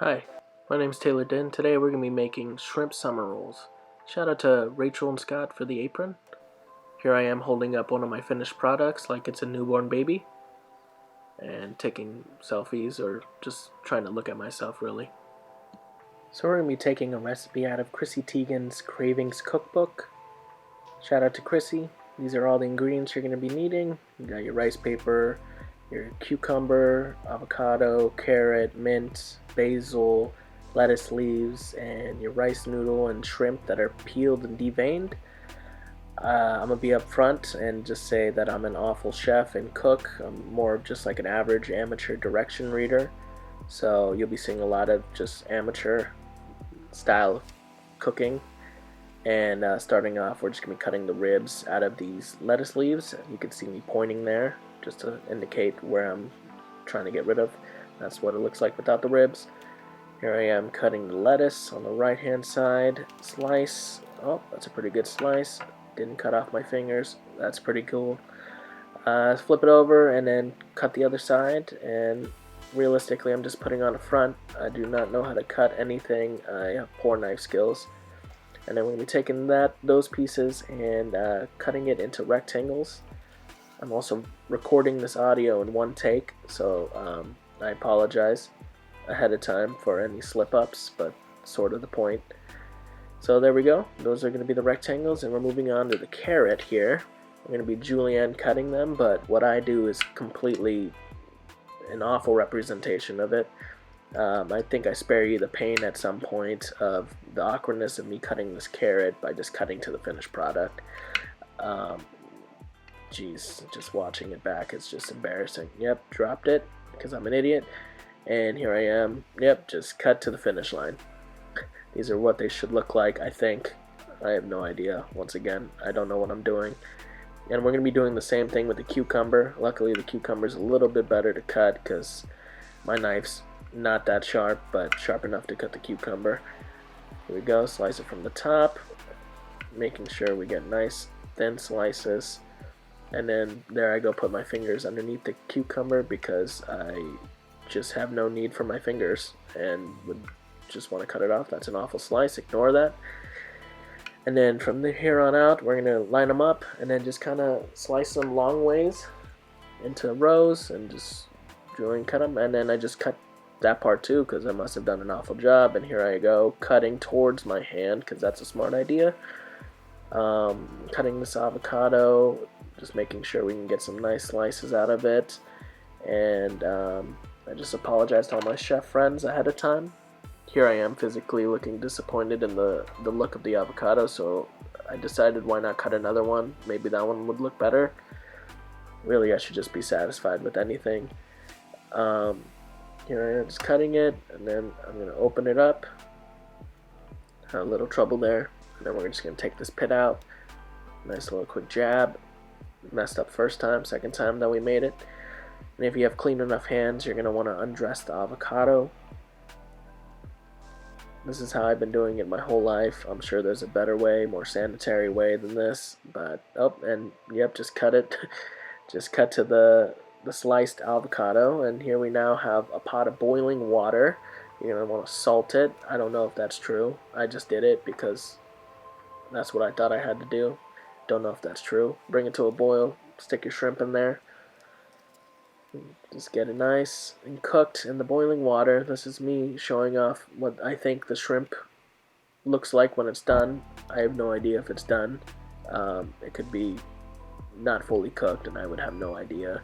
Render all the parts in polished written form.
Hi, my name's Taylor Din. Today we're going to be making shrimp summer rolls. Shout out to Rachel and Scott for the apron. Here I am holding up one of my finished products like it's a newborn baby and taking selfies or just trying to look at myself really. So we're going to be taking a recipe out of Chrissy Teigen's Cravings cookbook. Shout out to Chrissy. These are all the ingredients you're going to be needing. You got your rice paper, your cucumber, avocado, carrot, mint, basil, lettuce leaves, and your rice noodle and shrimp that are peeled and deveined. I'm going to be up front and just say that I'm an awful chef and cook. I'm more of just like an average amateur direction reader. So you'll be seeing a lot of just amateur style cooking. And starting off, we're just going to be cutting the ribs out of these lettuce leaves. You can see me pointing there just to indicate where I'm trying to get rid of. That's what it looks like without the ribs. Here I am cutting the lettuce on the right hand side. Slice. Oh, that's a pretty good slice. Didn't cut off my fingers. That's pretty cool. Flip it over and then cut the other side. And realistically, I'm just putting on the front. I do not know how to cut anything. I have poor knife skills. And then we're going to be taking those pieces and cutting it into rectangles. I'm also recording this audio in one take, so I apologize ahead of time for any slip-ups, but sort of the point. So there we go. Those are going to be the rectangles, and we're moving on to the carrot here. We're going to be julienne cutting them, but what I do is completely an awful representation of it. I think I spare you the pain at some point of the awkwardness of me cutting this carrot by just cutting to the finished product. Geez, just watching it back is just embarrassing. Yep, dropped it because I'm an idiot. And here I am. Yep, just cut to the finish line. These are what they should look like, I think. I have no idea. Once again, I don't know what I'm doing. And we're going to be doing the same thing with the cucumber. Luckily, the cucumber is a little bit better to cut because my knife's not that sharp, but sharp enough to cut the cucumber. Here we go, slice it from the top, making sure we get nice thin slices. And then there I go, put my fingers underneath the cucumber because I just have no need for my fingers and would just want to cut it off. That's an awful slice, ignore that. And then from here on out, we're going to line them up and then just kind of slice them long ways into rows and just julienne cut them. And then I just cut that part too because I must have done an awful job. And here I go, cutting towards my hand because that's a smart idea. Cutting this avocado, just making sure we can get some nice slices out of it. And I just apologize to all my chef friends ahead of time. Here I am physically looking disappointed in the look of the avocado, so I decided why not cut another one. Maybe that one would look better. Really, I should just be satisfied with anything. Here I am just cutting it, and then I'm going to open it up. Had a little trouble there. And then we're just going to take this pit out. Nice little quick jab. Messed up first time, second time that we made it. And if you have clean enough hands, you're going to want to undress the avocado. This is how I've been doing it my whole life. I'm sure there's a better way, more sanitary way than this. But, oh, and yep, just cut it. Just cut to the sliced avocado. And here we now have a pot of boiling water. You're going to want to salt it. I don't know if that's true. I just did it because that's what I thought I had to do. Don't know if that's true. Bring it to a boil. Stick your shrimp in there. Just get it nice and cooked in the boiling water. This is me showing off what I think the shrimp looks like when it's done. I have no idea if it's done. It could be not fully cooked and I would have no idea.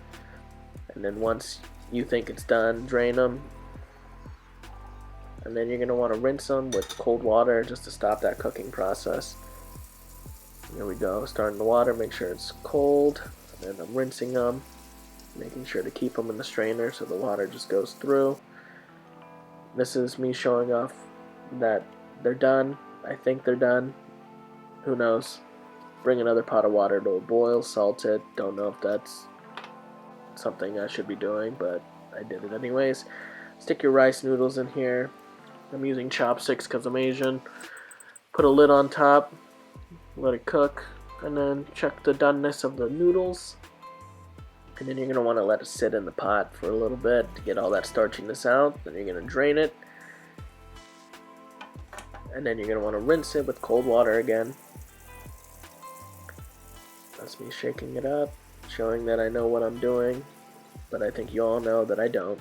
And then once you think it's done, drain them. And then you're going to want to rinse them with cold water just to stop that cooking process. There we go, starting the water, make sure it's cold. And then I'm rinsing them. Making sure to keep them in the strainer so the water just goes through. This is me showing off that they're done. I think they're done. Who knows? Bring another pot of water to a boil, salt it. Don't know if that's something I should be doing, but I did it anyways. Stick your rice noodles in here. I'm using chopsticks because I'm Asian. Put a lid on top. Let it cook. And then check the doneness of the noodles. And then you're going to want to let it sit in the pot for a little bit to get all that starchiness out. Then you're going to drain it. And then you're going to want to rinse it with cold water again. That's me shaking it up, showing that I know what I'm doing, but I think you all know that I don't.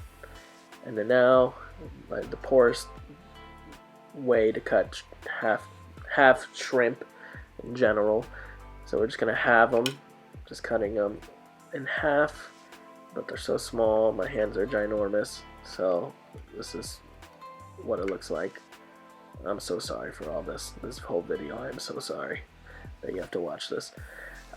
And then now, like the poorest way to cut half shrimp in general. So we're just going to halve them, just cutting them in half, but they're so small, my hands are ginormous, so this is what it looks like. I'm so sorry for all this whole video. I am so sorry that you have to watch this.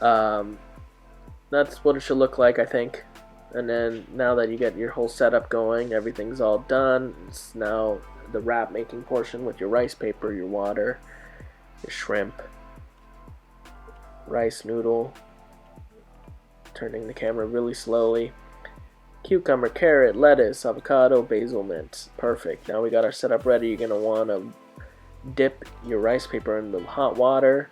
That's what it should look like, I think. And then now that you get your whole setup going, everything's all done. It's now the wrap making portion with your rice paper, your water, your shrimp, rice noodle, turning the camera really slowly, cucumber, carrot, lettuce, avocado, basil, mint. Perfect. Now we got our setup ready. You're going to want to dip your rice paper in the hot water.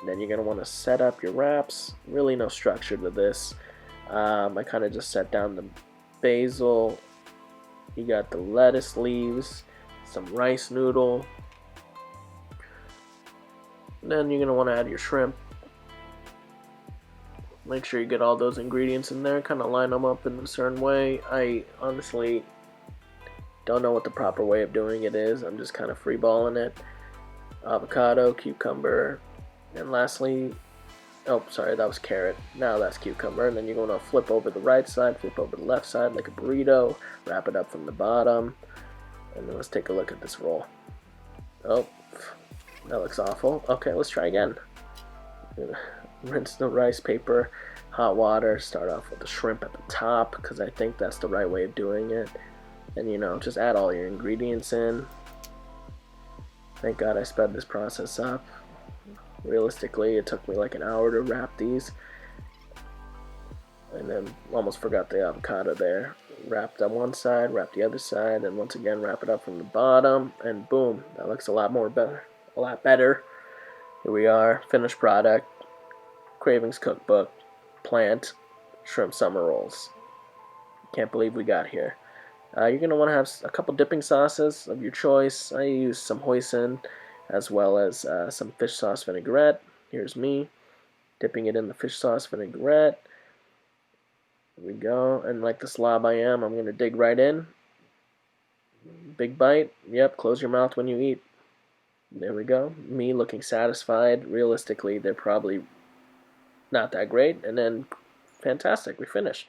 Then you're going to want to set up your wraps. Really no structure to this. I kind of just set down the basil. You got the lettuce leaves, some rice noodle. Then you're going to want to add your shrimp. Make sure you get all those ingredients in there. Kind of line them up in a certain way. I honestly don't know what the proper way of doing it is. I'm just kind of freeballing it. Avocado, cucumber, and lastly, oh, sorry, that was carrot. Now that's cucumber. And then you're going to flip over the right side, flip over the left side like a burrito, wrap it up from the bottom. And then let's take a look at this roll. Oh, that looks awful. Okay, let's try again. Rinse the rice paper, hot water, start off with the shrimp at the top because I think that's the right way of doing it. And you know, just add all your ingredients in. Thank God I sped this process up. Realistically, it took me like an hour to wrap these. And then almost forgot the avocado there. Wrapped on one side, wrap the other side, and once again wrap it up from the bottom, and boom, that looks a lot better. Here we are, finished product. Cravings cookbook, plant, shrimp summer rolls. Can't believe we got here. You're going to want to have a couple dipping sauces of your choice. I use some hoisin as well as some fish sauce vinaigrette. Here's me dipping it in the fish sauce vinaigrette. There we go. And like the slob I am, I'm going to dig right in. Big bite. Yep, close your mouth when you eat. There we go. Me looking satisfied. Realistically, they're probably not that great. And then, fantastic, we finished.